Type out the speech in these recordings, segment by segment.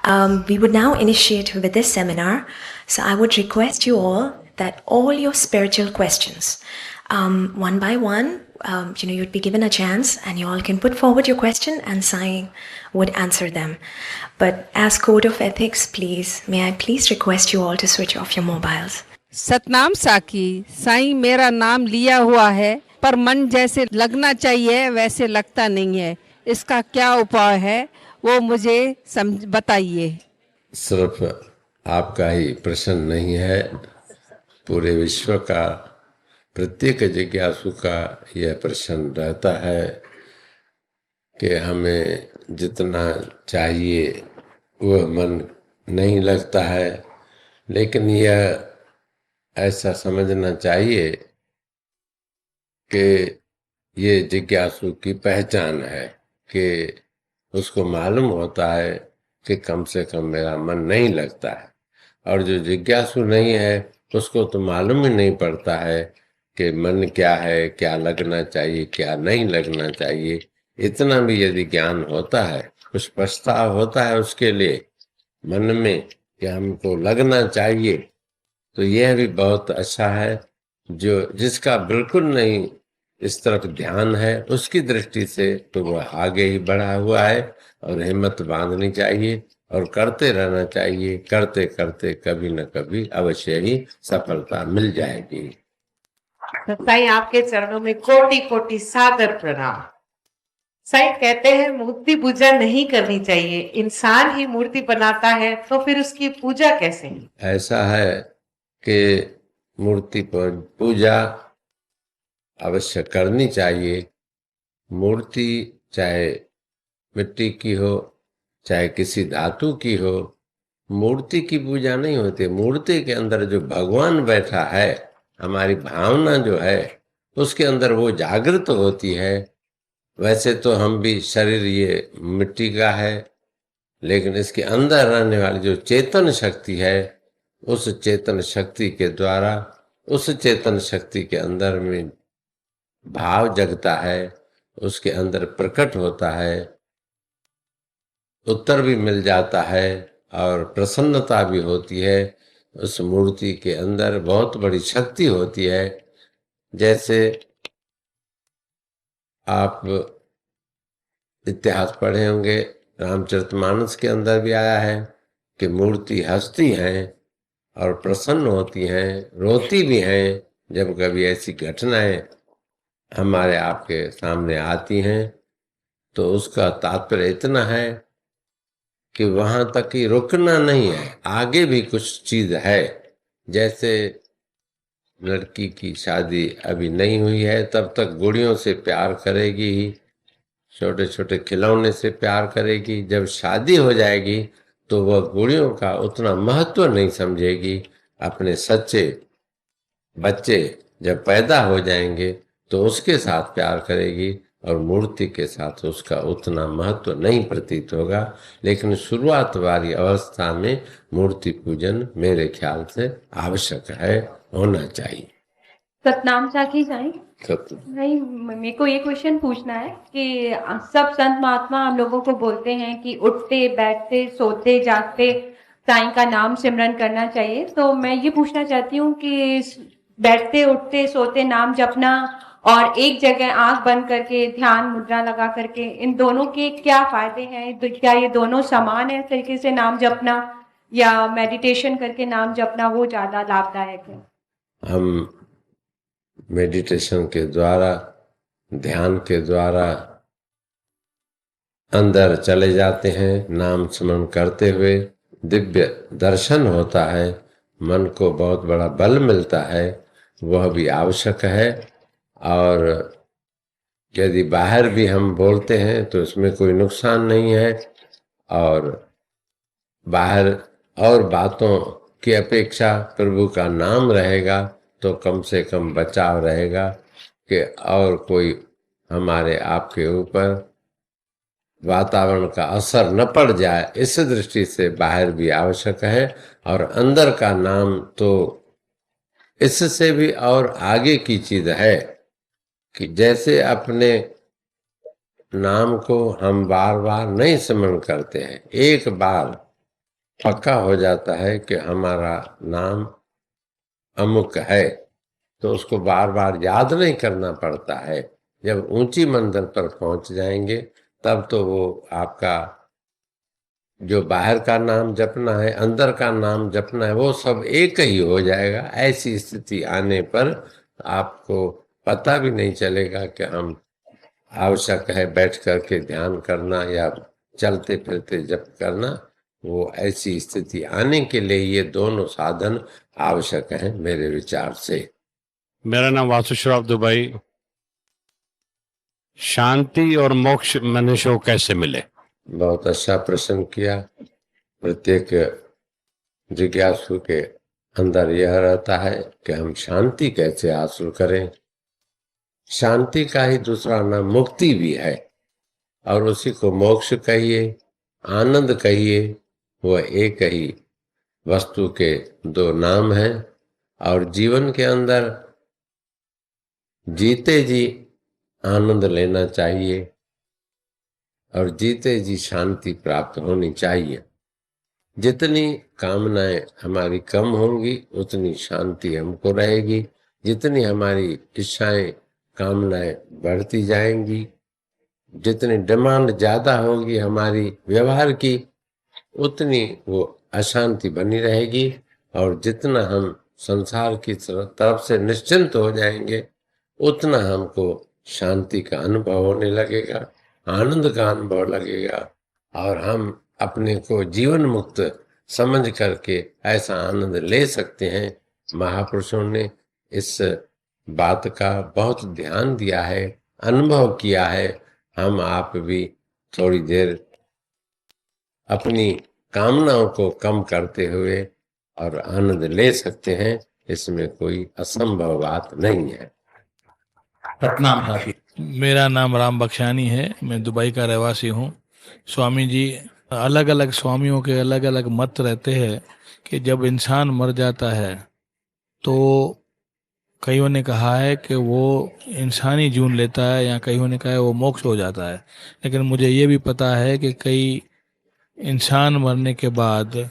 We would now initiate with this seminar. So I would request you all that all your spiritual questions, one by one, you'd be given a chance and you all can put forward your question and Sai would answer them. But as code of ethics, please, may I please request you all to switch off your mobiles. Satnam साकी, साईं मेरा नाम लिया हुआ है पर मन जैसे लगना चाहिए वैसे लगता नहीं है, इसका क्या उपाय है वो मुझे बताइए। सिर्फ आपका ही प्रश्न नहीं है, पूरे विश्व का प्रत्येक जिज्ञासु का यह प्रश्न रहता है कि हमें जितना चाहिए वह मन नहीं लगता है। लेकिन यह ऐसा समझना चाहिए कि ये जिज्ञासु की पहचान है कि उसको मालूम होता है कि कम से कम मेरा मन नहीं लगता है, और जो जिज्ञासु नहीं है उसको तो मालूम ही नहीं पड़ता है कि मन क्या है, क्या लगना चाहिए, क्या नहीं लगना चाहिए। इतना भी यदि ज्ञान होता है, कुछ प्रस्ताव होता है उसके लिए मन में कि हमको लगना चाहिए, तो यह भी बहुत अच्छा है। जो जिसका बिल्कुल नहीं इस तरफ ध्यान है उसकी दृष्टि से तो वह आगे ही बढ़ा हुआ है, और हिम्मत बांधनी चाहिए और करते रहना चाहिए। करते करते कभी न कभी अवश्य ही सफलता मिल जाएगी। साईं आपके चरणों में कोटि कोटि सादर प्रणाम। साईं कहते हैं मूर्ति पूजा नहीं करनी चाहिए, इंसान ही मूर्ति बनाता है तो फिर उसकी पूजा कैसे? ऐसा है कि मूर्ति पर पूजा अवश्य करनी चाहिए। मूर्ति चाहे मिट्टी की हो चाहे किसी धातु की हो, मूर्ति की पूजा नहीं होती। मूर्ति के अंदर जो भगवान बैठा है, हमारी भावना जो है उसके अंदर वो जागृत होती है। वैसे तो हम भी शरीर ये मिट्टी का है, लेकिन इसके अंदर रहने वाली जो चेतन शक्ति है, उस चेतन शक्ति के द्वारा उस चेतन शक्ति के अंदर में भाव जगता है, उसके अंदर प्रकट होता है, उत्तर भी मिल जाता है और प्रसन्नता भी होती है। उस मूर्ति के अंदर बहुत बड़ी शक्ति होती है। जैसे आप इतिहास पढ़े होंगे, रामचरितमानस के अंदर भी आया है कि मूर्ति हंसती हैं और प्रसन्न होती हैं, रोती भी हैं जब कभी ऐसी घटनाएं हमारे आपके सामने आती हैं। तो उसका तात्पर्य इतना है कि वहां तक ही रुकना नहीं है, आगे भी कुछ चीज है। जैसे लड़की की शादी अभी नहीं हुई है, तब तक गुड़ियों से प्यार करेगी ही, छोटे छोटे खिलौने से प्यार करेगी। जब शादी हो जाएगी तो वह गुड़ियों का उतना महत्व नहीं समझेगी। अपने सच्चे बच्चे जब पैदा हो जाएंगे तो उसके साथ प्यार करेगी, और मूर्ति के साथ उसका उतना महत्व नहीं प्रतीत होगा। लेकिन शुरुआत वाली अवस्था में मूर्ति पूजन मेरे ख्याल से आवश्यक है, होना चाहिए। सतनाम साखी साईं। नहीं, मेरे को ये क्वेश्चन पूछना है कि सब संत महात्मा हम लोगों को बोलते हैं कि उठते बैठते सोते जागते साईं का नाम सिमरन करना चाहिए। तो मैं ये पूछना चाहती हूँ कि बैठते उठते सोते नाम जपना और एक जगह आंख बंद करके ध्यान मुद्रा लगा करके, इन दोनों के क्या फायदे हैं? तो क्या ये दोनों समान है तरीके से नाम जपना, या मेडिटेशन करके नाम जपना वो ज्यादा लाभदायक है? हम मेडिटेशन के द्वारा, ध्यान के द्वारा अंदर चले जाते हैं, नाम स्मरण करते हुए दिव्य दर्शन होता है, मन को बहुत बड़ा बल मिलता है, वह भी आवश्यक है। और यदि बाहर भी हम बोलते हैं तो इसमें कोई नुकसान नहीं है, और बाहर और बातों की अपेक्षा प्रभु का नाम रहेगा तो कम से कम बचाव रहेगा कि और कोई हमारे आपके ऊपर वातावरण का असर न पड़ जाए। इस दृष्टि से बाहर भी आवश्यक है, और अंदर का नाम तो इससे भी और आगे की चीज है कि जैसे अपने नाम को हम बार बार नहीं स्मरण करते हैं, एक बार पक्का हो जाता है कि हमारा नाम अमुक है, तो उसको बार बार याद नहीं करना पड़ता है। जब ऊंची मंजिल पर पहुंच जाएंगे तब तो वो आपका जो बाहर का नाम जपना है, अंदर का नाम जपना है, वो सब एक ही हो जाएगा। ऐसी स्थिति आने पर आपको पता भी नहीं चलेगा कि हम आवश्यक है बैठ करके ध्यान करना या चलते फिरते जप करना। वो ऐसी स्थिति आने के लिए ये दोनों साधन आवश्यक हैं मेरे विचार से। मेरा नाम वासु श्रॉफ दुबई। शांति और मोक्ष मनुष्य को कैसे मिले? बहुत अच्छा प्रश्न किया। प्रत्येक जिज्ञासु के अंदर यह रहता है कि हम शांति कैसे हासिल करें। शांति का ही दूसरा नाम मुक्ति भी है, और उसी को मोक्ष कहिए, आनंद कहिए, वह एक ही वस्तु के दो नाम हैं। और जीवन के अंदर जीते जी आनंद लेना चाहिए और जीते जी शांति प्राप्त होनी चाहिए। जितनी कामनाएं हमारी कम होंगी उतनी शांति हमको रहेगी। जितनी हमारी इच्छाएं कामनाएं बढ़ती जाएंगी, जितनी डिमांड ज्यादा होगी हमारी व्यवहार की, उतनी वो अशांति बनी रहेगी। और जितना हम संसार की तरफ से निश्चिंत हो जाएंगे उतना हमको शांति का अनुभव होने लगेगा, आनंद का अनुभव लगेगा, और हम अपने को जीवन मुक्त समझ करके ऐसा आनंद ले सकते हैं। महापुरुषों ने इस बात का बहुत ध्यान दिया है, अनुभव किया है। हम आप भी थोड़ी देर अपनी कामनाओं को कम करते हुए और आनंद ले सकते हैं, इसमें कोई असंभव बात नहीं है। प्रणाम साथी। मेरा नाम राम बख्शानी है, मैं दुबई का रहवासी हूँ। स्वामी जी, अलग अलग स्वामियों के अलग अलग मत रहते हैं कि जब इंसान मर जाता है तो कईयों ने कहा है कि वो इंसानी जून लेता है, या कईयों ने कहा है वो मोक्ष हो जाता है। लेकिन मुझे ये भी पता है कि कई इंसान मरने के बाद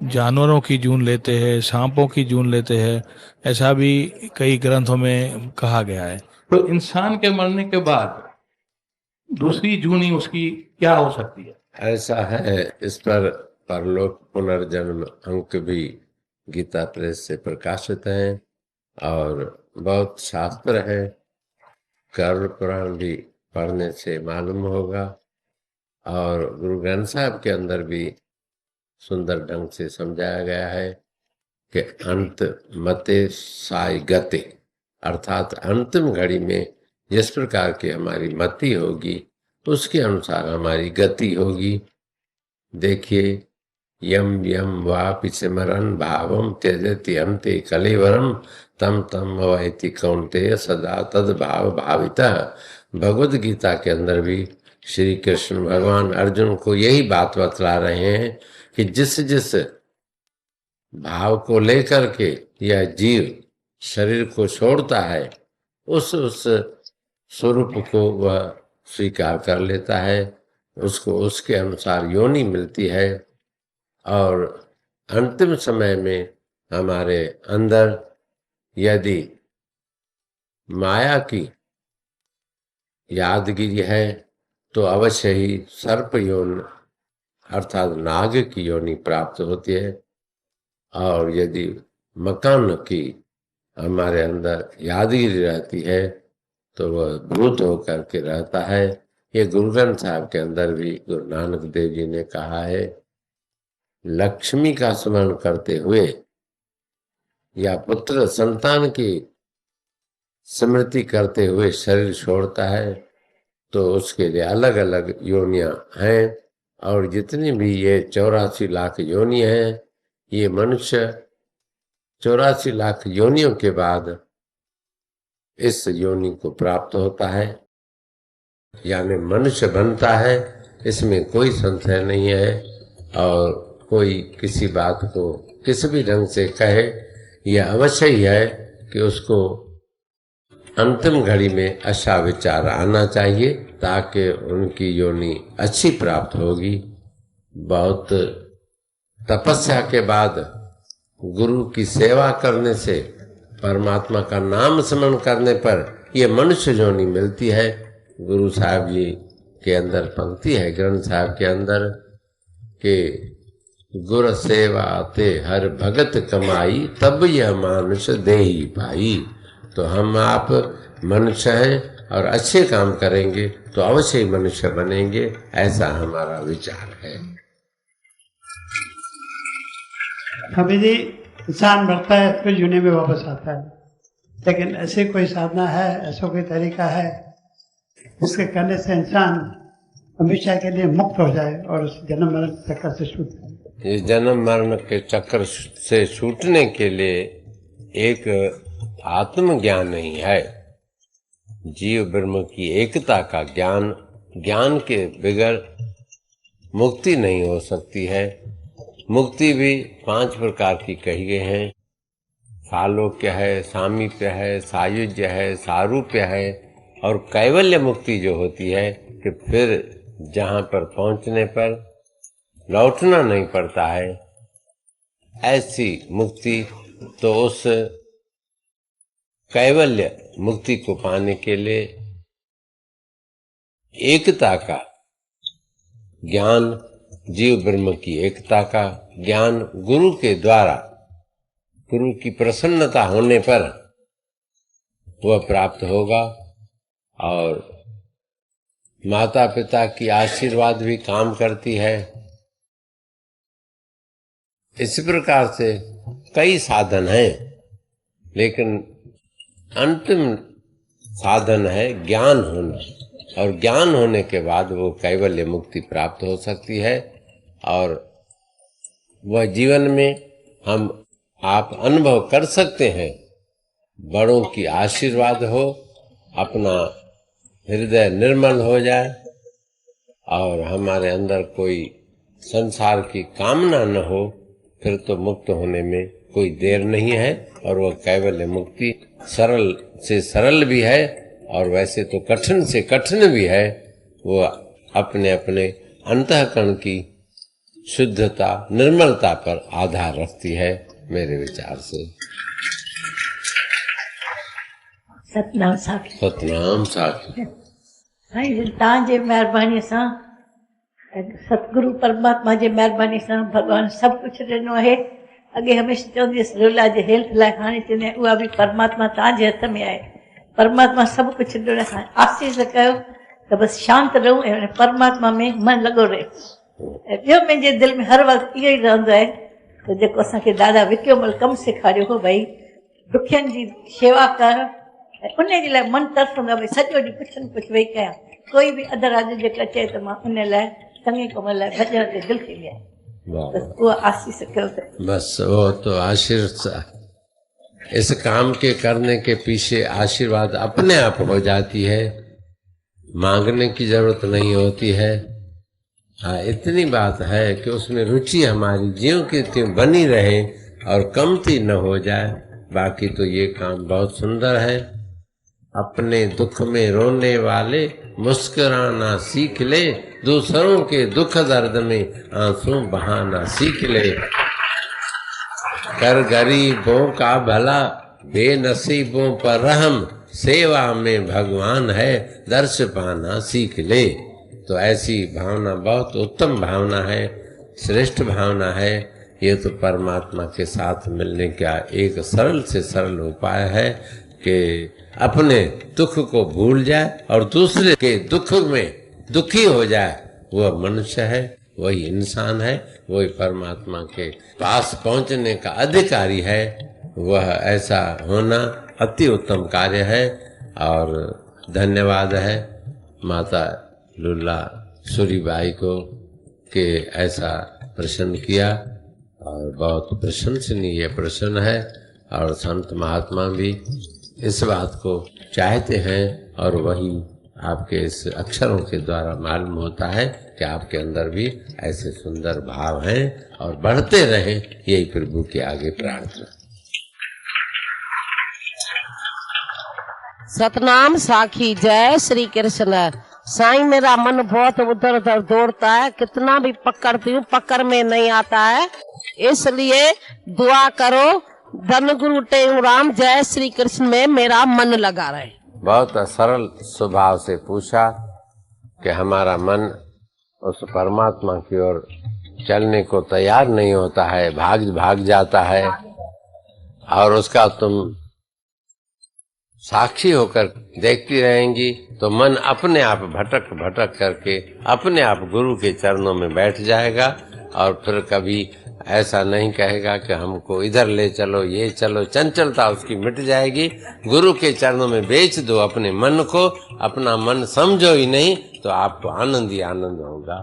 जानवरों की जून लेते हैं, सांपों की जून लेते हैं, ऐसा भी कई ग्रंथों में कहा गया है। तो इंसान के मरने के बाद दूसरी जूनी उसकी क्या हो सकती है? ऐसा है, इस पर परलोक पुनर्जन्म अंक भी गीता प्रेस से प्रकाशित हैं और बहुत शास्त्र है। कर्ण पुराण भी पढ़ने से मालूम होगा, और गुरु ग्रंथ साहब के अंदर भी सुंदर ढंग से समझाया गया है कि अंत मते साई गते, अर्थात अंतिम घड़ी में जिस प्रकार की हमारी मति होगी उसके अनुसार हमारी गति होगी। देखिए, यम यम वापि सिमरन भावम त्यजति अंते कलेवरम तम तम अवैति कौन्तेय सदा तद भाव भावितः। भगवद गीता के अंदर भी श्री कृष्ण भगवान अर्जुन को यही बात बतला रहे हैं कि जिस जिस भाव को लेकर के यह जीव शरीर को छोड़ता है उस स्वरूप को वह स्वीकार कर लेता है, उसको उसके अनुसार योनि मिलती है। और अंतिम समय में हमारे अंदर यदि माया की यादगिरी है तो अवश्य ही सर्प योनि अर्थात नाग की योनि प्राप्त होती है। और यदि मकान की हमारे अंदर यादगिरी रहती है तो वह भूत होकर के रहता है। ये गुरु ग्रंथ साहब के अंदर भी गुरु नानक देव जी ने कहा है, लक्ष्मी का स्मरण करते हुए या पुत्र संतान की स्मृति करते हुए शरीर छोड़ता है तो उसके लिए अलग अलग योनियां हैं। और जितनी भी ये 84 लाख योनि हैं, ये मनुष्य 84 लाख योनियों के बाद इस योनि को प्राप्त होता है, यानी मनुष्य बनता है। इसमें कोई संशय नहीं है, और कोई किसी बात को किसी भी ढंग से कहे, यह अवश्य ही है कि उसको अंतिम घड़ी में अच्छा विचार आना चाहिए ताकि उनकी योनि अच्छी प्राप्त होगी। बहुत तपस्या के बाद गुरु की सेवा करने से, परमात्मा का नाम स्मरण करने पर ये मनुष्य जोनी मिलती है। गुरु साहब जी के अंदर पंक्ति है ग्रंथ साहब के अंदर कि गुर सेवा ते हर भगत कमाई, तब यह मानुष देही पाई। तो हम आप मनुष्य हैं और अच्छे काम करेंगे तो अवश्य ही मनुष्य बनेंगे, ऐसा हमारा विचार है। कभी जी इंसान मरता है फिर यूनि में वापस आता है, लेकिन ऐसे कोई साधना है, ऐसा कोई तरीका है जिसके करने से इंसान हमेशा के लिए मुक्त हो जाए और उस जन्म मरण चक्कर से छूट जाए? इस जन्म मरण के चक्कर से छूटने के लिए एक आत्मज्ञान ही है, जीव ब्रह्म की एकता का ज्ञान। ज्ञान के बगैर मुक्ति नहीं हो सकती है। मुक्ति भी 5 प्रकार की कही गई है। सालोक्य है, सामीप्य है, सायुज्य है, सारूप्य है और कैवल्य मुक्ति जो होती है कि फिर जहाँ पर पहुँचने पर लौटना नहीं पड़ता है, ऐसी मुक्ति। तो उस कैवल्य मुक्ति को पाने के लिए एकता का ज्ञान, जीव ब्रह्म की एकता का ज्ञान गुरु के द्वारा, गुरु की प्रसन्नता होने पर वह प्राप्त होगा। और माता पिता की आशीर्वाद भी काम करती है। इस प्रकार से कई साधन हैं, लेकिन अंतिम साधन है ज्ञान होना, और ज्ञान होने के बाद वो कैवल्य मुक्ति प्राप्त हो सकती है। और वह जीवन में हम आप अनुभव कर सकते हैं। बड़ों की आशीर्वाद हो, अपना हृदय निर्मल हो जाए और हमारे अंदर कोई संसार की कामना न हो, फिर तो मुक्त होने में कोई देर नहीं है। और वह कैवल्य मुक्ति सरल से सरल भी है और वैसे तो कठिन से कठिन भी है। वो अपने अपने अंतःकरण की शुद्धता, निर्मलता पर आधार रखती है मेरे विचार से। सतनाम साखी। सतनाम साखी। साईं तव्हांजे महिरबानी सां, सतगुरु परमात्मा जे महिरबानी सां भगवान सब कुछ ॾिनो आहे। अॻे हमेशह चवंदी हुअसि लोला जे हेल्थ लाइ, हाणे चवंदी आहियां उहा बि परमात्मा तव्हांजे हथ में आहे। परमात्मा सभु कुझु ॾिनो आहे। आसीस कयो त बसि शांति रहूं ऐं परमात्मा में मन लॻो रहे। ऐं ॿियो मुंहिंजे दिलि में हर वक़्तु इहो ई रहंदो आहे त जेको असांखे दादा विक्योमल कमु सेखारियो हो, भई दुखियनि जी शेवा कर, ऐं उन जे लाइ मन तरसंदो आहे भई सॼो ॾींहुं कुझु न कुझु वेही कयां। कोई बि अधु राति जेको अचे त मां उन लाइ चङे कम लाइ भॼण ते दिलि थींदी आहे। वो आशीष कयो। बस वो तो आशीर्वाद, इस काम के करने के पीछे आशीर्वाद अपने आप हो जाती है, मांगने की जरूरत नहीं होती है। हाँ, इतनी बात है कि उसमें रुचि हमारी ज्यों की त्यों बनी रहे और कमती न हो जाए। बाकी तो ये काम बहुत सुंदर है। अपने दुख में रोने वाले मुस्कुराना सीख ले, दूसरों के दुख दर्द में आंसू बहाना सीख ले। कर गरीबों का भला, बेनसीबों पर रहम, सेवा में भगवान है, दर्श पाना सीख ले। तो ऐसी भावना बहुत उत्तम भावना है, श्रेष्ठ भावना है। ये तो परमात्मा के साथ मिलने का एक सरल से सरल उपाय है कि अपने दुख को भूल जाए और दूसरे के दुख में दुखी हो जाए। वह मनुष्य है, वही इंसान है, वही परमात्मा के पास पहुंचने का अधिकारी है। वह ऐसा होना अति उत्तम कार्य है। और धन्यवाद है माता लुल्ला सूरीबाई को कि ऐसा प्रश्न किया, और बहुत प्रशंसनीय प्रश्न है। और संत महात्मा भी इस बात को चाहते हैं और वही आपके इस अक्षरों के द्वारा मालूम होता है कि आपके अंदर भी ऐसे सुंदर भाव हैं और बढ़ते रहें, यही प्रभु के आगे प्रार्थना। सतनाम साखी। जय श्री कृष्ण। साईं, मेरा मन बहुत उधर उधर दौड़ता है, कितना भी पकड़ती हूँ पकड़ में नहीं आता है। इसलिए दुआ करो धन गुरु टेऊराम जय श्री कृष्ण में मेरा मन लगा रहे। बहुत सरल स्वभाव से पूछा कि हमारा मन उस परमात्मा की ओर चलने को तैयार नहीं होता है, भाग जाता है, और उसका तुम साक्षी होकर देखती रहेंगी तो मन अपने आप भटक करके अपने आप गुरु के चरणों में बैठ जाएगा, और फिर कभी ऐसा नहीं कहेगा कि हमको इधर ले चलो, ये चलो। चंचलता उसकी मिट जाएगी। गुरु के चरणों में बेच दो अपने मन को, अपना मन समझो ही नहीं तो आपको आनंद ही आनंद होगा।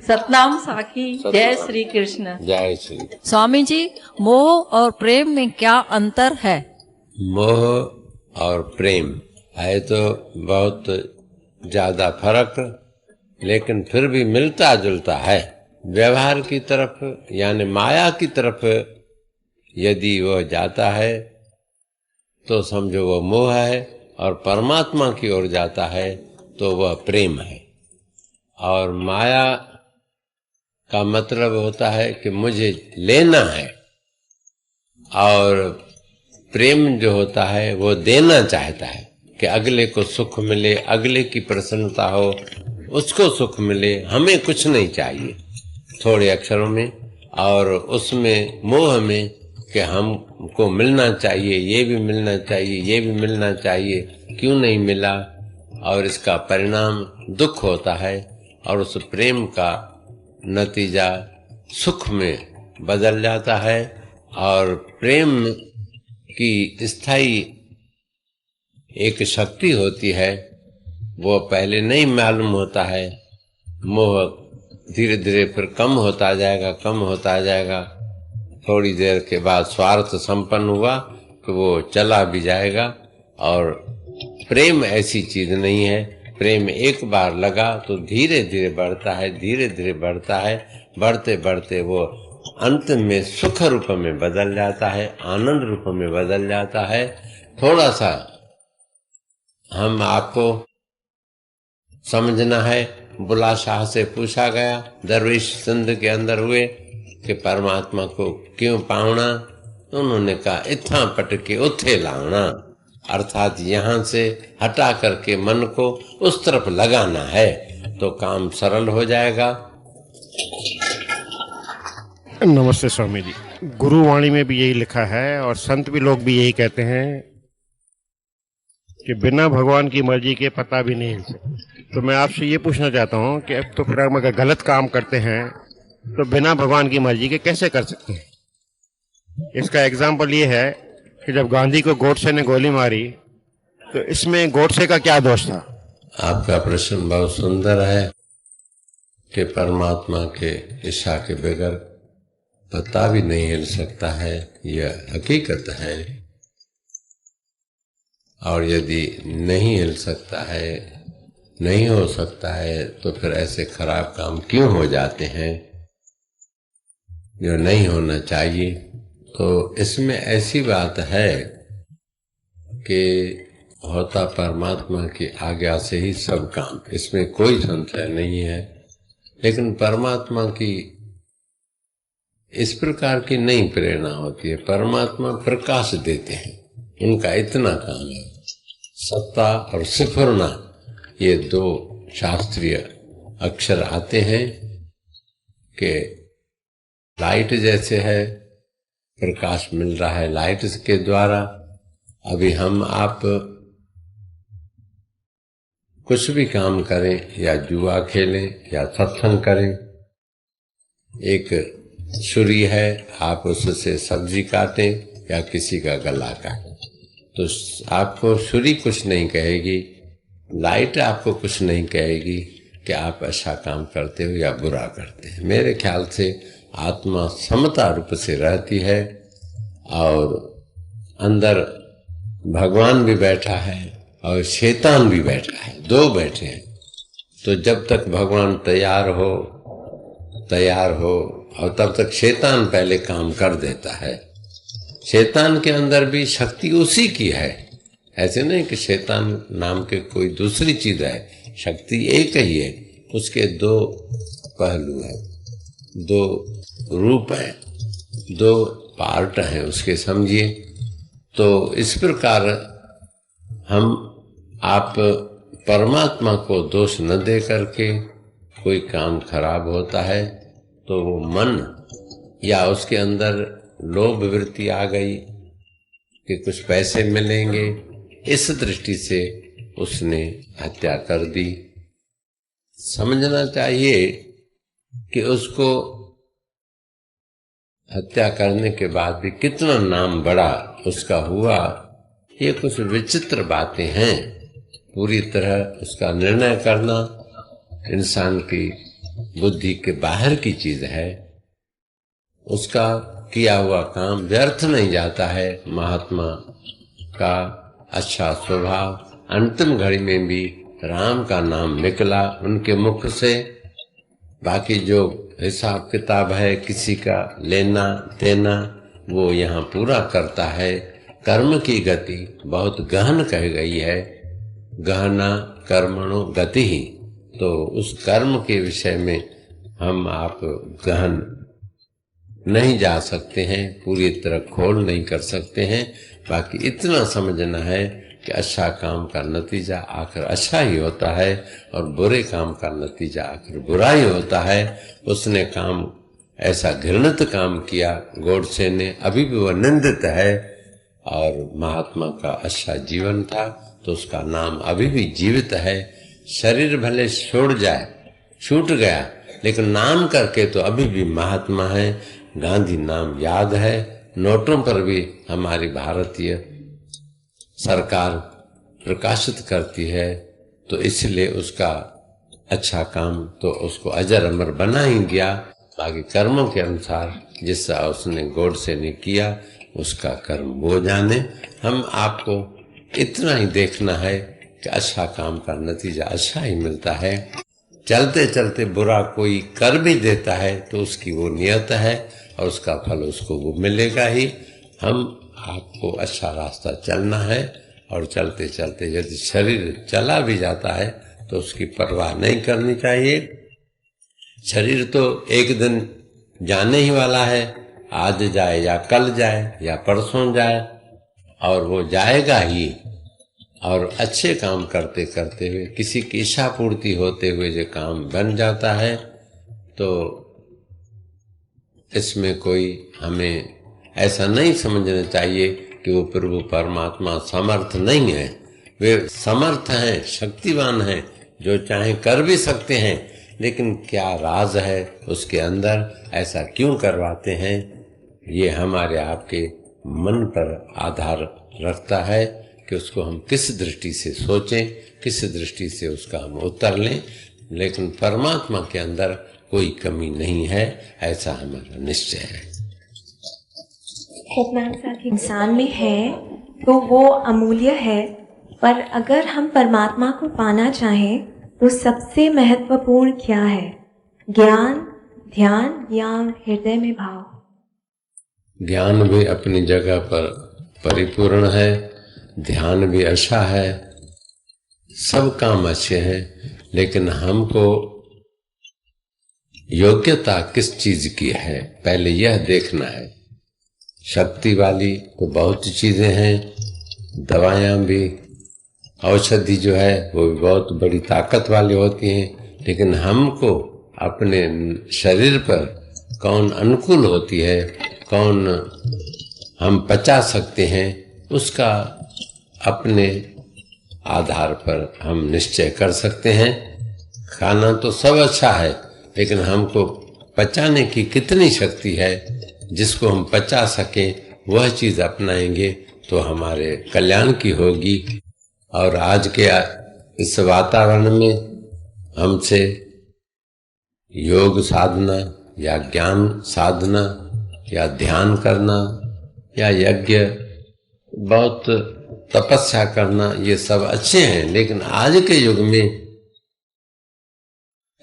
सतनाम साखी। जय श्री कृष्ण। जय श्री। स्वामी जी, मोह और प्रेम में क्या अंतर है? मोह और प्रेम है तो बहुत ज्यादा फर्क, लेकिन फिर भी मिलता जुलता है। व्यवहार की तरफ यानी माया की तरफ यदि वह जाता है तो समझो वह मोह है, और परमात्मा की ओर जाता है तो वह प्रेम है। और माया का मतलब होता है कि मुझे लेना है, और प्रेम जो होता है वो देना चाहता है कि अगले को सुख मिले, अगले की प्रसन्नता हो, उसको सुख मिले, हमें कुछ नहीं चाहिए थोड़े अक्षरों में। और उसमें मोह में कि हमको मिलना चाहिए, ये भी मिलना चाहिए, ये भी मिलना चाहिए, क्यों नहीं मिला, और इसका परिणाम दुख होता है। और उस प्रेम का नतीजा सुख में बदल जाता है। और प्रेम की स्थायी एक शक्ति होती है, वो पहले नहीं मालूम होता है। मोह धीरे धीरे फिर कम होता जाएगा। थोड़ी देर के बाद स्वार्थ संपन्न हुआ कि वो चला भी जाएगा। और प्रेम ऐसी चीज नहीं है। प्रेम एक बार लगा तो धीरे धीरे बढ़ता है, बढ़ते बढ़ते वो अंत में सुख रूप में बदल जाता है, आनंद रूप में बदल जाता है। थोड़ा सा हम आपको समझना है। बुला शाह से पूछा गया, दरवेश सिंध के अंदर हुए, कि परमात्मा को क्यों पावना? तो उन्होंने कहा, इत्था पटके उथे लावना, अर्थात यहाँ से हटा करके मन को उस तरफ लगाना है तो काम सरल हो जाएगा। नमस्ते स्वामी जी। गुरुवाणी में भी यही लिखा है और संत भी लोग भी यही कहते हैं कि बिना भगवान की मर्जी के पता भी नहीं हिल सकता। तो मैं आपसे ये पूछना चाहता हूँ कि अब तो फिर हम अगर गलत काम करते हैं तो बिना भगवान की मर्जी के कैसे कर सकते हैं? इसका एग्जाम्पल ये है कि जब गांधी को गोडसे ने गोली मारी तो इसमें गोडसे का क्या दोष था? आपका प्रश्न बहुत सुंदर है कि परमात्मा के इच्छा के बगैर पता भी नहीं हिल सकता है, यह हकीकत है। और यदि नहीं हिल सकता है, नहीं हो सकता है, तो फिर ऐसे खराब काम क्यों हो जाते हैं जो नहीं होना चाहिए? तो इसमें ऐसी बात है कि होता परमात्मा की आज्ञा से ही सब काम, इसमें कोई संशय नहीं है। लेकिन परमात्मा की इस प्रकार की नहीं प्रेरणा होती है। परमात्मा प्रकाश देते हैं, उनका इतना काम है। सत्ता और सिफुरना, ये दो शास्त्रीय अक्षर आते हैं कि लाइट जैसे है, प्रकाश मिल रहा है लाइट के द्वारा। अभी हम आप कुछ भी काम करें, या जुआ खेलें या सत्संग करें, एक छुरी है, आप उससे सब्जी काटें या किसी का गला काटें, तो आपको छुरी कुछ नहीं कहेगी, लाइट आपको कुछ नहीं कहेगी कि आप अच्छा काम करते हो या बुरा करते हैं। मेरे ख्याल से आत्मा समता रूप से रहती है और अंदर भगवान भी बैठा है और शैतान भी बैठा है, दो बैठे हैं। तो जब तक भगवान तैयार हो और तब तक शैतान पहले काम कर देता है। शैतान के अंदर भी शक्ति उसी की है, ऐसे नहीं कि शैतान नाम के कोई दूसरी चीज है, शक्ति एक ही है। उसके दो पहलू हैं, दो रूप हैं, दो पार्ट हैं उसके, समझिए। तो इस प्रकार आप परमात्मा को दोष न दे करके कोई काम खराब होता है तो वो मन या उसके अंदर लोभ वृत्ति आ गई कि कुछ पैसे मिलेंगे, इस दृष्टि से उसने हत्या कर दी। समझना चाहिए कि उसको हत्या करने के बाद भी कितना नाम बड़ा उसका हुआ, ये कुछ विचित्र बातें हैं। पूरी तरह उसका निर्णय करना इंसान की बुद्धि के बाहर की चीज है। उसका किया हुआ काम व्यर्थ नहीं जाता है। महात्मा का अच्छा स्वभाव, अंतिम घड़ी में भी राम का नाम निकला उनके मुख से। बाकी जो हिसाब किताब है किसी का लेना देना, वो यहाँ पूरा करता है। कर्म की गति बहुत गहन कही गई है, गहना कर्मणो गति ही। तो उस कर्म के विषय में हम आप गहन नहीं जा सकते हैं, पूरी तरह खोल नहीं कर सकते हैं। बाकी इतना समझना है कि अच्छा काम का नतीजा आखिर अच्छा ही होता है और बुरे काम का नतीजा आखिर बुरा ही होता है। उसने काम ऐसा घृणित काम किया गोडसे ने, अभी भी वह निंदित है, और महात्मा का अच्छा जीवन था तो उसका नाम अभी भी जीवित है। शरीर भले छोड़ जाए, छूट गया, लेकिन नाम करके तो अभी भी महात्मा है। गांधी नाम याद है, नोटों पर भी हमारी भारतीय सरकार प्रकाशित करती है, तो इसलिए उसका अच्छा काम तो उसको अजर अमर बना ही दिया। बाकी कर्मों के अनुसार जिसका उसने गोडसे ने किया उसका कर्म वो जाने। हम आपको इतना ही देखना है कि अच्छा काम का नतीजा अच्छा ही मिलता है। चलते चलते बुरा कोई कर भी देता है तो उसकी वो नियत है और उसका फल उसको वो मिलेगा ही। हम आपको अच्छा रास्ता चलना है और चलते चलते यदि शरीर चला भी जाता है तो उसकी परवाह नहीं करनी चाहिए। शरीर तो एक दिन जाने ही वाला है, आज जाए या कल जाए या परसों जाए, और वो जाएगा ही। और अच्छे काम करते करते हुए किसी की इच्छा पूर्ति होते हुए जो काम बन जाता है तो इसमें कोई हमें ऐसा नहीं समझना चाहिए कि वो प्रभु परमात्मा समर्थ नहीं है। वे समर्थ हैं, शक्तिवान हैं, जो चाहे कर भी सकते हैं, लेकिन क्या राज है उसके अंदर, ऐसा क्यों करवाते हैं, ये हमारे आपके मन पर आधार रखता है कि उसको हम किस दृष्टि से सोचें, किस दृष्टि से उसका हम उत्तर लें। लेकिन परमात्मा के अंदर कोई कमी नहीं है, ऐसा हमारा निश्चय है। इंसान में है तो वो अमूल्य है, पर अगर हम परमात्मा को पाना चाहें तो सबसे महत्वपूर्ण क्या है? ज्ञान, ध्यान या हृदय में भाव? ज्ञान भी अपनी जगह पर परिपूर्ण है, ध्यान भी अच्छा है, सब काम अच्छे हैं, लेकिन हमको योग्यता किस चीज की है पहले यह देखना है। शक्ति वाली तो बहुत चीजें हैं, दवाएं भी, औषधि जो है वो भी बहुत बड़ी ताकत वाली होती हैं, लेकिन हमको अपने शरीर पर कौन अनुकूल होती है, कौन हम पचा सकते हैं, उसका अपने आधार पर हम निश्चय कर सकते हैं। खाना तो सब अच्छा है, लेकिन हमको पचाने की कितनी शक्ति है, जिसको हम पचा सके वह चीज अपनाएंगे तो हमारे कल्याण की होगी। और आज के इस वातावरण में हमसे योग साधना या ज्ञान साधना या ध्यान करना या यज्ञ, बहुत तपस्या करना, ये सब अच्छे हैं, लेकिन आज के युग में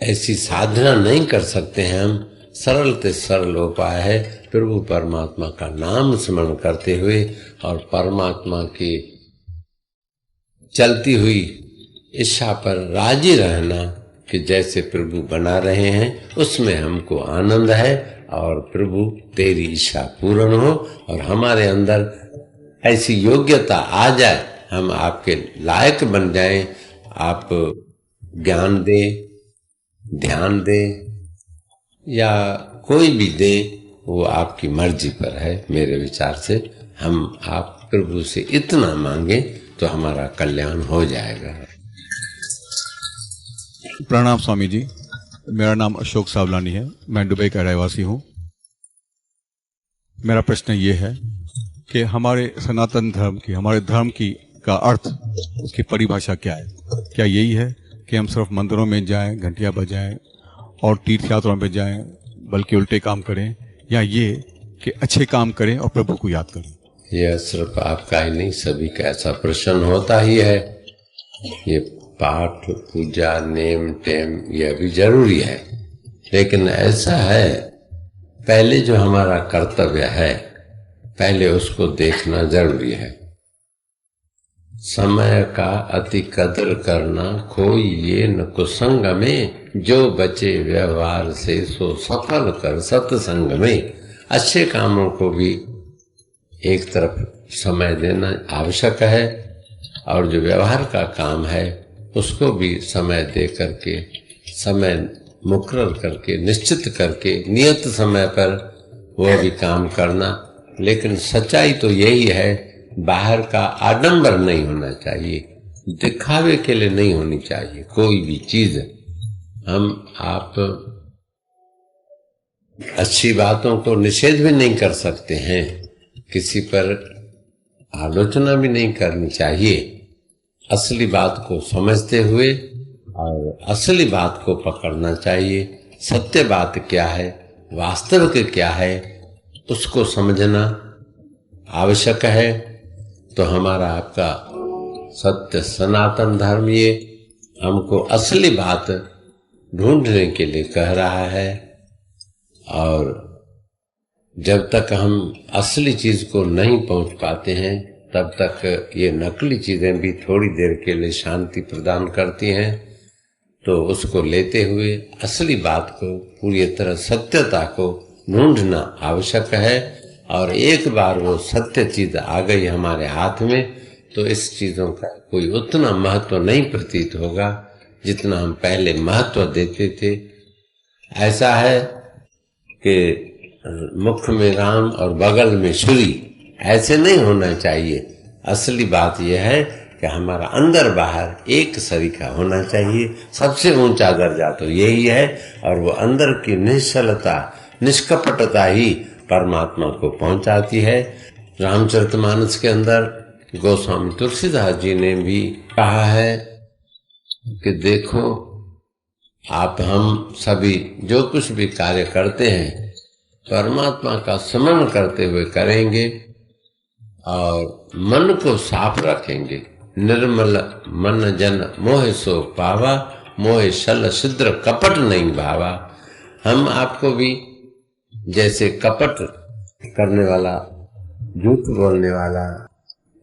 ऐसी साधना नहीं कर सकते हैं हम। सरल से सरल उपाय है प्रभु परमात्मा का नाम स्मरण करते हुए और परमात्मा की चलती हुई इच्छा पर राजी रहना कि जैसे प्रभु बना रहे हैं उसमें हमको आनंद है, और प्रभु तेरी इच्छा पूर्ण हो और हमारे अंदर ऐसी योग्यता आ जाए, हम आपके लायक बन जाएं। आप ज्ञान दे, ध्यान दे या कोई भी दे, वो आपकी मर्जी पर है। मेरे विचार से हम आप प्रभु से इतना मांगे तो हमारा कल्याण हो जाएगा। प्रणाम स्वामी जी, मेरा नाम अशोक सावलानी है, मैं दुबई का रहवासी हूँ। मेरा प्रश्न ये है कि हमारे सनातन धर्म की, हमारे धर्म की का अर्थ, उसकी परिभाषा क्या है? क्या यही है कि हम सिर्फ मंदिरों में जाएं, घंटियां बजाएं और तीर्थ यात्राओं में जाएं, बल्कि उल्टे काम करें, या ये कि अच्छे काम करें और प्रभु को याद करें? यह सिर्फ आपका ही नहीं, सभी का ऐसा प्रश्न होता ही है। ये पाठ, पूजा, नेम टेम यह भी जरूरी है, लेकिन ऐसा है पहले जो हमारा कर्तव्य है पहले उसको देखना जरूरी है। समय का अति कदर करना कोई ये न कुसंग में, जो बचे व्यवहार से सो सफल कर सत्संग में। अच्छे कामों को भी एक तरफ समय देना आवश्यक है, और जो व्यवहार का काम है उसको भी समय दे करके, समय मुकर्रर करके, निश्चित करके, नियत समय पर वो भी काम करना। लेकिन सच्चाई तो यही है, बाहर का आडंबर नहीं होना चाहिए, दिखावे के लिए नहीं होनी चाहिए कोई भी चीज। हम आप अच्छी बातों को निषेध भी नहीं कर सकते हैं, किसी पर आलोचना भी नहीं करनी चाहिए। असली बात को समझते हुए और असली बात को पकड़ना चाहिए। सत्य बात क्या है, वास्तविक क्या है, उसको समझना आवश्यक है। तो हमारा आपका सत्य सनातन धर्म ये हमको असली बात ढूंढने के लिए कह रहा है, और जब तक हम असली चीज को नहीं पहुंच पाते हैं तब तक ये नकली चीजें भी थोड़ी देर के लिए शांति प्रदान करती हैं। तो उसको लेते हुए असली बात को, पूरी तरह सत्यता को ढूंढना आवश्यक है। और एक बार वो सत्य चीज आ गई हमारे हाथ में तो इस चीजों का कोई उतना महत्व नहीं प्रतीत होगा जितना हम पहले महत्व देते थे। ऐसा है कि मुख में राम और बगल में छुरी, ऐसे नहीं होना चाहिए। असली बात यह है कि हमारा अंदर बाहर एक सरीखा होना चाहिए। सबसे ऊंचा दर्जा तो यही है, और वो अंदर की निश्चलता, निष्कपटता ही परमात्मा को पहुंचाती है। रामचरितमानस के अंदर गोस्वामी तुलसीदास जी ने भी कहा है कि देखो आप, हम सभी जो कुछ भी कार्य करते हैं परमात्मा का स्मरण करते हुए करेंगे और मन को साफ रखेंगे। निर्मल मन जन मोह सो पावा, मोह शल छिद्र कपट नहीं भावा। हम आपको भी जैसे कपट करने वाला, झूठ बोलने वाला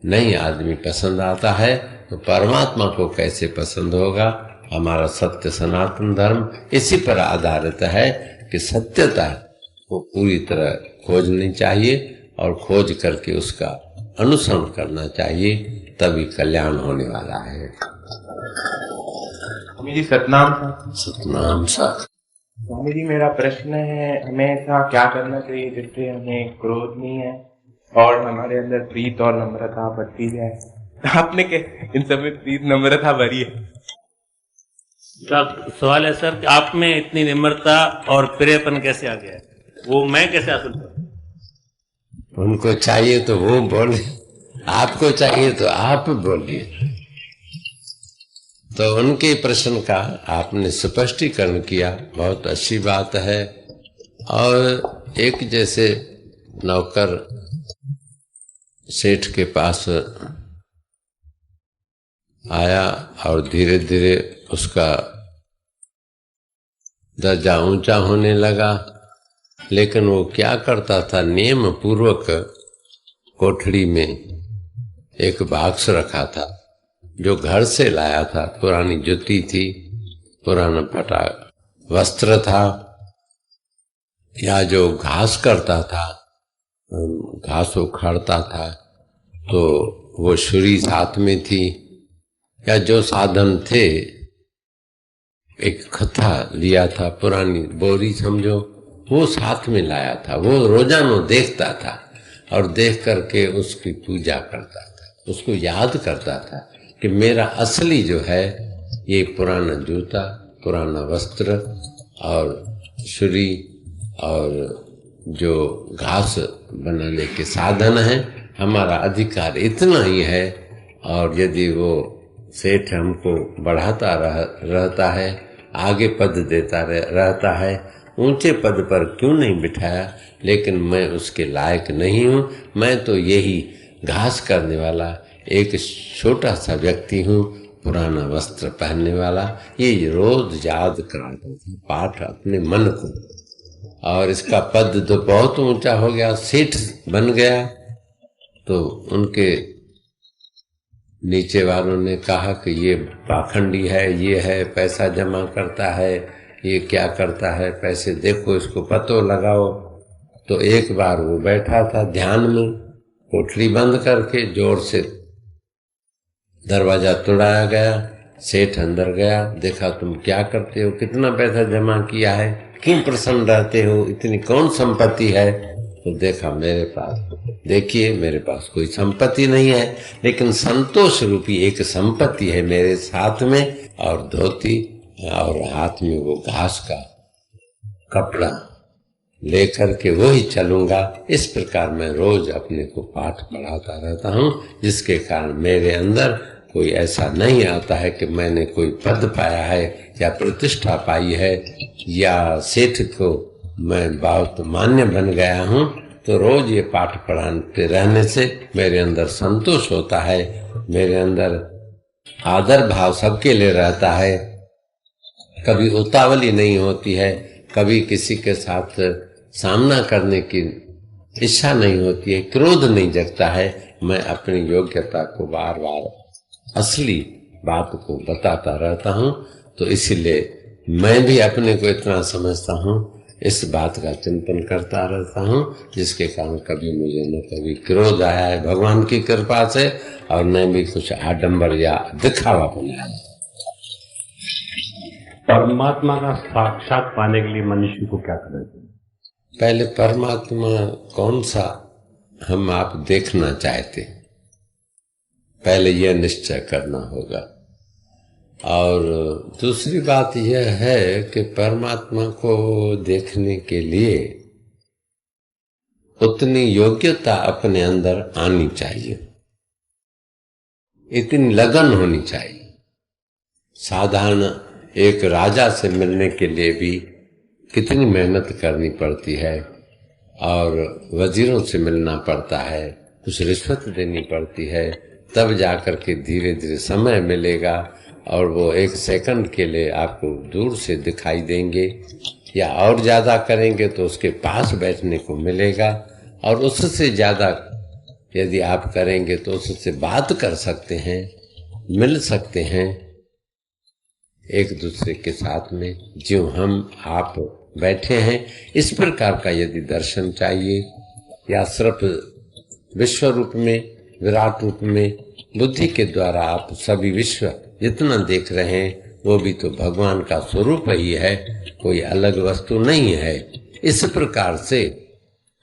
नहीं आदमी पसंद आता है, तो परमात्मा को कैसे पसंद होगा। हमारा सत्य सनातन धर्म इसी पर आधारित है कि सत्यता को पूरी तरह खोजनी चाहिए और खोज करके उसका अनुसरण करना चाहिए, तभी कल्याण होने वाला है। स्वामी जी सतनाम। सतनाम साथ। स्वामी जी मेरा प्रश्न है, हमें ऐसा क्या करना चाहिए जिससे हमें क्रोध नहीं है और हमारे अंदर प्रीत और नम्रता बढ़ती जाए? आपने इन सब में प्रीत नम्रता भरी है। सवाल है सर कि आप में इतनी निम्रता और प्रियपन कैसे आ गया है, वो मैं कैसे हासिल करूं? उनको चाहिए तो वो बोले, आपको चाहिए तो आप बोलिए। तो उनके प्रश्न का आपने स्पष्टीकरण किया, बहुत अच्छी बात है। और एक जैसे नौकर सेठ के पास आया और धीरे धीरे उसका दर्जा ऊंचा होने लगा, लेकिन वो क्या करता था, नियम पूर्वक कोठड़ी में एक बॉक्स रखा था जो घर से लाया था। पुरानी जूती थी, पुराना फटा वस्त्र था, या जो घास करता था, घास उखाड़ता था तो वो छुरी साथ में थी, या जो साधन थे, एक खत्ता लिया था, पुरानी बोरी समझो, वो साथ में लाया था। वो रोजाना देखता था और देख करके उसकी पूजा करता था, उसको याद करता था कि मेरा असली जो है ये पुराना जूता, पुराना वस्त्र और छुरी और जो घास बनाने के साधन है, हमारा अधिकार इतना ही है। और यदि वो सेठ हमको बढ़ाता रहता है, आगे पद देता रहता है, ऊंचे पद पर क्यों नहीं बिठाया, लेकिन मैं उसके लायक नहीं हूँ। मैं तो यही घास करने वाला एक छोटा सा व्यक्ति हूँ, पुराना वस्त्र पहनने वाला। ये रोज याद कराता था पाठ अपने मन को, और इसका पद तो बहुत ऊंचा हो गया, सेठ बन गया। तो उनके नीचे वालों ने कहा कि ये पाखंडी है, ये है, पैसा जमा करता है, ये क्या करता है, पैसे देखो, इसको पतो लगाओ। तो एक बार वो बैठा था ध्यान में, कोठरी बंद करके जोर से दरवाजा तोड़ाया गया। सेठ अंदर गया, देखा तुम क्या करते हो, कितना पैसा जमा किया है, क्यों प्रसन्न रहते हो, इतनी कौन संपत्ति है। तो देखा मेरे पास, देखिए मेरे पास कोई संपत्ति नहीं है, लेकिन संतोष रूपी एक संपत्ति है मेरे साथ में, और धोती और हाथ में वो घास का कपड़ा लेकर के वो ही चलूंगा। इस प्रकार मैं रोज अपने को पाठ पढ़ाता रहता हूँ, जिसके कारण मेरे अंदर कोई ऐसा नहीं आता है कि मैंने कोई पद पाया है या प्रतिष्ठा पाई है, या सेठ को मैं बहुत मान्य बन गया हूँ। तो रोज ये पाठ पढ़ाते रहने से मेरे अंदर संतोष होता है, मेरे अंदर आदर भाव सबके लिए रहता है, कभी उतावली नहीं होती है, कभी किसी के साथ सामना करने की इच्छा नहीं होती है, क्रोध नहीं जगता है। मैं अपनी योग्यता को बार बार असली बात को बताता रहता हूँ। तो इसीलिए मैं भी अपने को इतना समझता हूँ, इस बात का चिंतन करता रहता हूँ, जिसके कारण कभी मुझे न कभी क्रोध आया है भगवान की कृपा से, और न भी कुछ आडंबर या दिखावा बनाया। परमात्मा का साक्षात पाने के लिए मनुष्य को क्या करना चाहिए? पहले परमात्मा कौन सा हम आप देखना चाहते, पहले यह निश्चय करना होगा। और दूसरी बात यह है कि परमात्मा को देखने के लिए उतनी योग्यता अपने अंदर आनी चाहिए, इतनी लगन होनी चाहिए। साधारण एक राजा से मिलने के लिए भी कितनी मेहनत करनी पड़ती है, और वजीरों से मिलना पड़ता है, कुछ रिश्वत देनी पड़ती है, तब जाकर के धीरे धीरे समय मिलेगा, और वो एक सेकंड के लिए आपको दूर से दिखाई देंगे, या और ज्यादा करेंगे तो उसके पास बैठने को मिलेगा, और उससे ज्यादा यदि आप करेंगे तो उससे बात कर सकते हैं, मिल सकते हैं एक दूसरे के साथ में, जो हम आप बैठे हैं। इस प्रकार का यदि दर्शन चाहिए, या सिर्फ विश्व रूप में, विराट रूप में, बुद्धि के द्वारा आप सभी विश्व जितना देख रहे हैं वो भी तो भगवान का स्वरूप ही है, कोई अलग वस्तु नहीं है। इस प्रकार से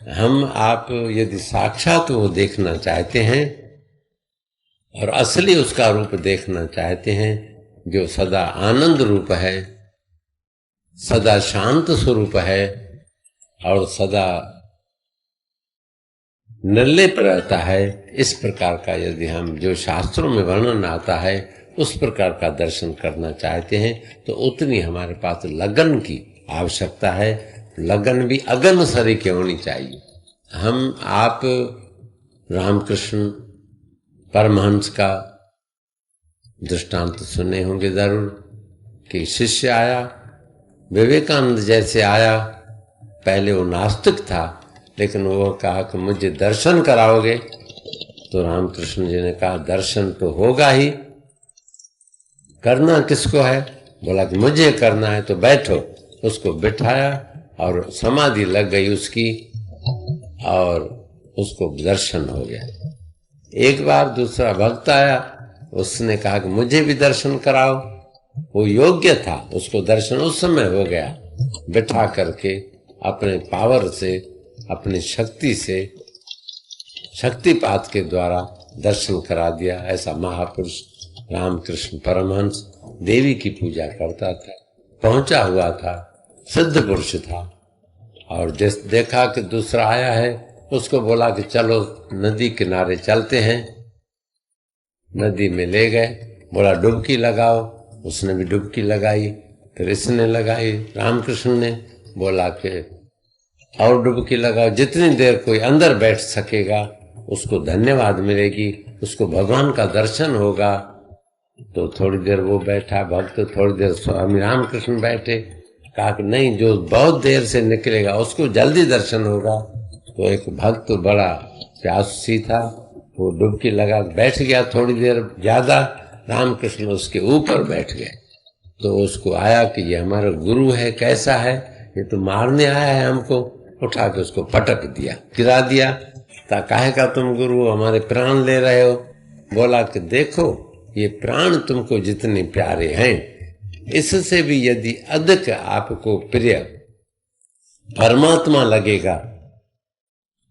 हम आप यदि साक्षात वो देखना चाहते हैं और असली उसका रूप देखना चाहते हैं, जो सदा आनंद रूप है, सदा शांत स्वरूप है और सदा निर्लेप रहता है, इस प्रकार का यदि हम जो शास्त्रों में वर्णन आता है उस प्रकार का दर्शन करना चाहते हैं तो उतनी हमारे पास लगन की आवश्यकता है। लगन भी अगन सरी की होनी चाहिए। हम आप रामकृष्ण परमहंस का दृष्टांत सुने होंगे जरूर कि शिष्य आया, विवेकानंद जैसे आया। पहले वो नास्तिक था, लेकिन वो कहा कि मुझे दर्शन कराओगे, तो रामकृष्ण जी ने कहा दर्शन तो होगा ही, करना किसको है? बोला कि मुझे करना है, तो बैठो। उसको बिठाया और समाधि लग गई उसकी और उसको दर्शन हो गया। एक बार दूसरा भक्त आया, उसने कहा कि मुझे भी दर्शन कराओ। वो योग्य था, उसको दर्शन उस समय हो गया। बिठा करके अपने पावर से, अपनी शक्ति से, शक्तिपात के द्वारा दर्शन करा दिया। ऐसा महापुरुष रामकृष्ण परमहंस देवी की पूजा करता था, पहुंचा हुआ था, सिद्ध पुरुष था। और देखा कि दूसरा आया है, उसको बोला कि चलो नदी किनारे चलते हैं। नदी में ले गए, बोला डुबकी लगाओ, उसने भी डुबकी लगाई। फिर इसने लगाई, रामकृष्ण ने बोला कि और डुबकी लगाओ। जितनी देर कोई अंदर बैठ सकेगा उसको धन्यवाद मिलेगी, उसको भगवान का दर्शन होगा। तो थोड़ी देर वो बैठा भक्त, थोड़ी देर स्वामी रामकृष्ण बैठे। कहा कि नहीं, जो बहुत देर से निकलेगा उसको जल्दी दर्शन होगा। तो एक भक्त बड़ा प्यासी था, वो डुबकी लगा बैठ गया थोड़ी देर ज्यादा। रामकृष्ण उसके ऊपर बैठ गए। तो उसको आया कि ये हमारा गुरु है, कैसा है, ये तो मारने आया है हमको। उठा के उसको पटक दिया, गिरा दिया। काहे का तुम गुरु हमारे प्राण ले रहे हो? बोला कि देखो, ये प्राण तुमको जितने प्यारे हैं, इससे भी यदि अधिक आपको प्रिय परमात्मा लगेगा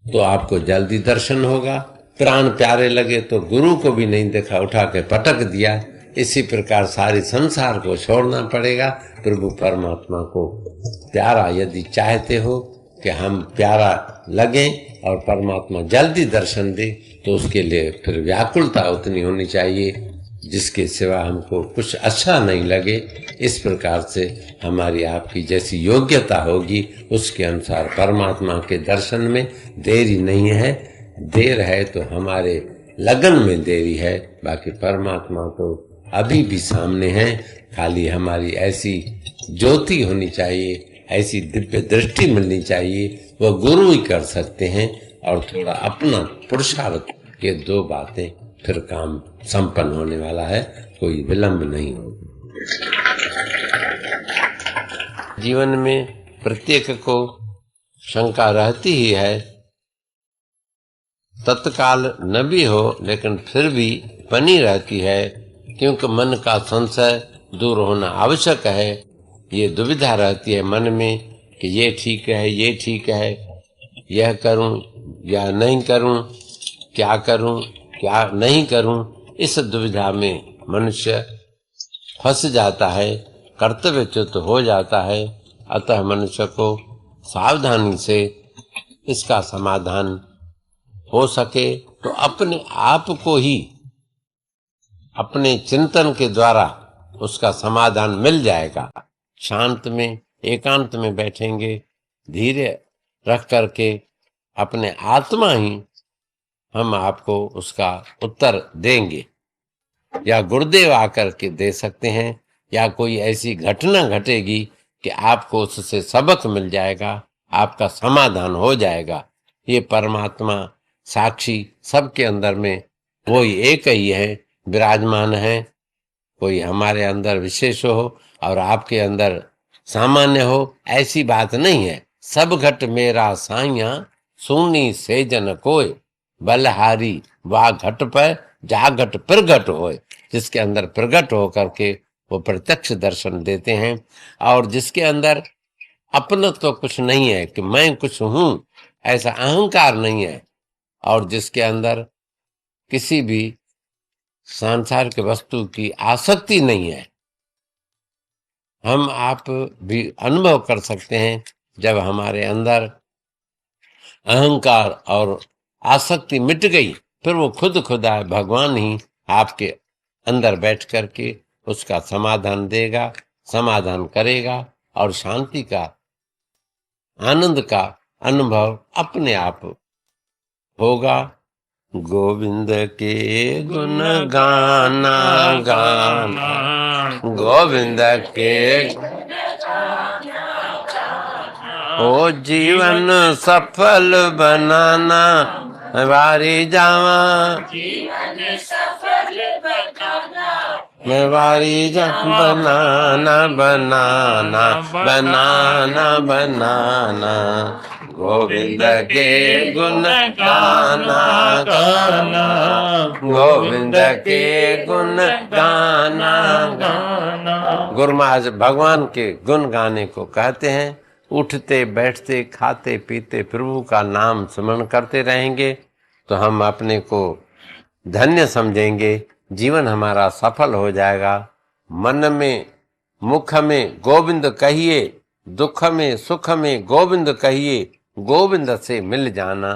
तो आपको जल्दी दर्शन होगा। प्राण प्यारे लगे तो गुरु को भी नहीं देखा, उठा के पटक दिया। इसी प्रकार सारे संसार को छोड़ना पड़ेगा। प्रभु परमात्मा को प्यारा यदि चाहते हो कि हम प्यारा लगें और परमात्मा जल्दी दर्शन दे, तो उसके लिए फिर व्याकुलता उतनी होनी चाहिए जिसके सिवा हमको कुछ अच्छा नहीं लगे। इस प्रकार से हमारी आपकी जैसी योग्यता होगी उसके अनुसार परमात्मा के दर्शन में देरी नहीं है। देर है तो हमारे लगन में देरी है, बाकी परमात्मा तो अभी भी सामने है। खाली हमारी ऐसी ज्योति होनी चाहिए, ऐसी दिव्य दृष्टि मिलनी चाहिए, वह गुरु ही कर सकते हैं। और थोड़ा अपना पुरुषार्थ, ये दो बातें, फिर काम संपन्न होने वाला है, कोई विलंब नहीं होगा। जीवन में प्रत्येक को शंका रहती ही है, तत्काल न भी हो लेकिन फिर भी बनी रहती है, क्योंकि मन का संशय दूर होना आवश्यक है। ये दुविधा रहती है मन में कि ये ठीक है, ये ठीक है, यह करूं या नहीं करूं, क्या करूं क्या नहीं करूं। इस दुविधा में मनुष्य फंस जाता है, कर्तव्यच्युत हो जाता है। अतः मनुष्य को सावधानी से इसका समाधान हो सके तो अपने आप को ही अपने चिंतन के द्वारा उसका समाधान मिल जाएगा। शांत में, एकांत में बैठेंगे, धीरे रख करके अपने आत्मा ही हम आपको उसका उत्तर देंगे, या गुरुदेव आकर के दे सकते हैं, या कोई ऐसी घटना घटेगी कि आपको उससे सबक मिल जाएगा, आपका समाधान हो जाएगा। ये परमात्मा साक्षी सबके अंदर में वही एक ही है, विराजमान है। कोई हमारे अंदर विशेष हो और आपके अंदर सामान्य हो, ऐसी बात नहीं है। सब घट मेरा साइया सुनी सेजन कोय, बलहारी वा घट पर जा घट प्रगट होए। जिसके अंदर प्रगट हो करके वो प्रत्यक्ष दर्शन देते हैं, और जिसके अंदर अपनत्व तो कुछ नहीं है कि मैं कुछ हूं, ऐसा अहंकार नहीं है, और जिसके अंदर किसी भी सांसारिक वस्तु की आसक्ति नहीं है, हम आप भी अनुभव कर सकते हैं जब हमारे अंदर अहंकार और आसक्ति मिट गई, फिर वो खुद खुदा भगवान ही आपके अंदर बैठ करके उसका समाधान देगा, समाधान करेगा और शांति का, आनंद का अनुभव अपने आप होगा। गोविंद के गुण गाना गाना, गोविंद के ओ जीवन सफल बनाना, वारी जावा मैं वारी जा बनाना बनाना बनाना बनाना, गोविंद के गुण गाना गाना, गोविंद के गुण गाना गाना। गुरु महाराज भगवान के गुण गाने को कहते हैं। उठते बैठते खाते पीते प्रभु का नाम स्मरण करते रहेंगे तो हम अपने को धन्य समझेंगे, जीवन हमारा सफल हो जाएगा। मन में मुख में गोविंद कहिए, दुख में सुख में गोविंद कहिए, गोविंद से मिल जाना,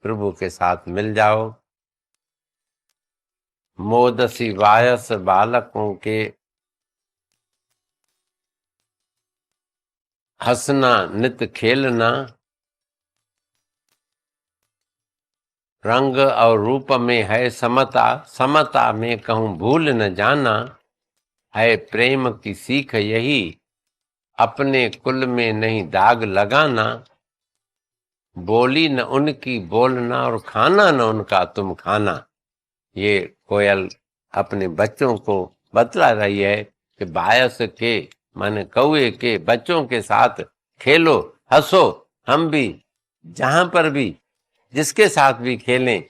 प्रभु के साथ मिल जाओ। मोदसी वायस बालकों के हंसना नित खेलना, रंग और रूप में है समता, समता में कहूँ भूल न जाना, है प्रेम की सीख यही, अपने कुल में नहीं दाग लगाना, बोली न उनकी बोलना और खाना न उनका तुम खाना। ये कोयल अपने बच्चों को बतला रही है कि बायस के माने कौए के बच्चों के साथ खेलो हंसो, हम भी जहां पर भी जिसके साथ भी खेलें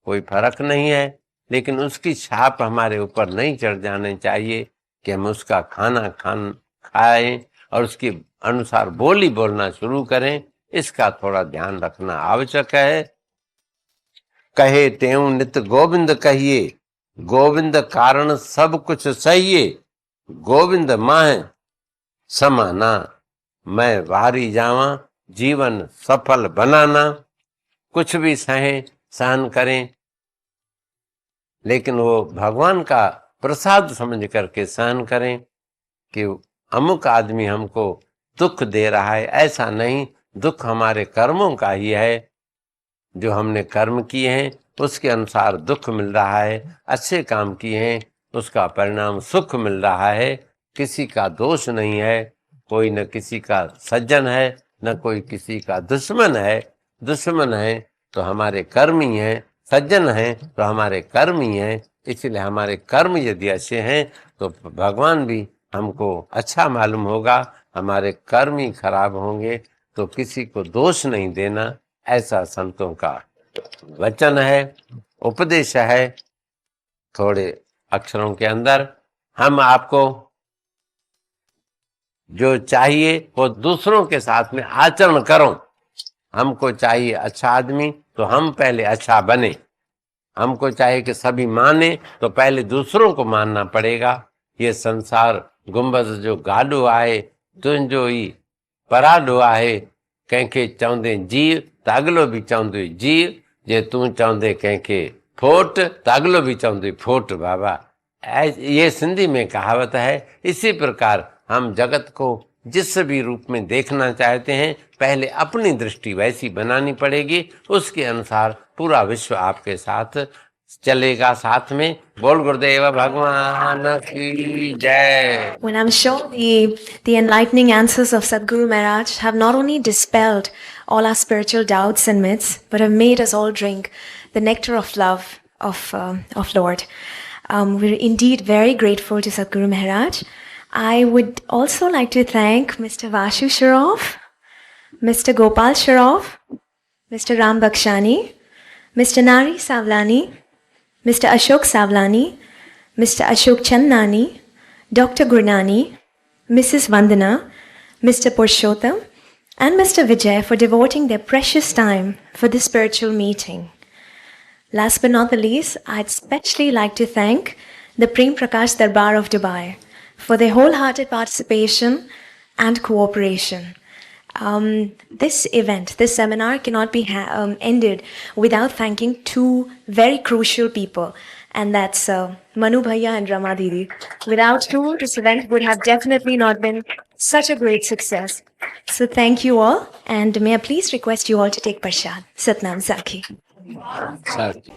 कोई फर्क नहीं है, लेकिन उसकी छाप हमारे ऊपर नहीं चढ़ जानी चाहिए कि हम उसका खाना खाएं और उसके अनुसार बोली बोलना शुरू करें। इसका थोड़ा ध्यान रखना आवश्यक है। कहे त्यों नित गोविंद कहिए, गोविंद कारण सब कुछ सहिए, गोविंद माह समाना, मैं वारी जावा जीवन सफल बनाना। कुछ भी सहे सहन करें, लेकिन वो भगवान का प्रसाद समझ करके सहन करें कि अमुक आदमी हमको दुख दे रहा है, ऐसा नहीं। दुख हमारे कर्मों का ही है, जो हमने कर्म किए हैं उसके अनुसार दुख मिल रहा है। अच्छे काम किए हैं उसका परिणाम सुख मिल रहा है। किसी का दोष नहीं है, कोई न किसी का सज्जन है न कोई किसी का दुश्मन है। दुश्मन है तो हमारे कर्म ही हैं, सज्जन हैं तो हमारे कर्म ही हैं। इसलिए हमारे कर्म यदि अच्छे हैं तो भगवान भी हमको अच्छा मालूम होगा। हमारे कर्म ही खराब होंगे तो किसी को दोष नहीं देना, ऐसा संतों का वचन है, उपदेश है। थोड़े अक्षरों के अंदर हम आपको जो चाहिए वो दूसरों के साथ में आचरण करो। हमको चाहिए अच्छा आदमी तो हम पहले अच्छा बने। हमको चाहिए कि सभी माने तो पहले दूसरों को मानना पड़ेगा। ये संसार गुंबद जो गाडो आहे तुंहिंजो ई पराडो आहे, कंहिंखे चवंदे जीव त अगलो बि चवंदो जीव, जे तूं चवंदे कंहिंखे फोट त अगलो बि चवंदो फोट। बाबा ये सिंधी में कहावत है। इसी प्रकार हम जगत को जिस भी रूप में देखना चाहते हैं पहले अपनी दृष्टि वैसी बनानी पड़ेगी, उसके अनुसार पूरा विश्व आपके साथ चलेगा। साथ में बोल गुरुदेव भगवान की जय। Well, I'm sure the enlightening answers of Sadhguru Maharaj have not only dispelled all our spiritual doubts and myths, but have made us all drink the nectar of love of Lord. We're indeed very grateful to Sadhguru Maharaj. I would also like to thank Mr. Vashu Shroff, Mr. Gopal Shroff, Mr. Ram Bakshani, Mr. Nari Savlani, Mr. Ashok Savlani, Mr. Ashok Chandnani, Dr. Gurnani, Mrs. Vandana, Mr. Purushottam, and Mr. Vijay for devoting their precious time for this spiritual meeting. Last but not the least, I'd especially like to thank the Prem Prakash Darbar of Dubai for their wholehearted participation and cooperation. This event, this seminar cannot be ended without thanking two very crucial people, and that's Manu Bhaiya and Rama Didi. Without whom this event would have definitely not been such a great success. So thank you all, and may I please request you all to take Prashad. Satnam Sakhi. Sakhi.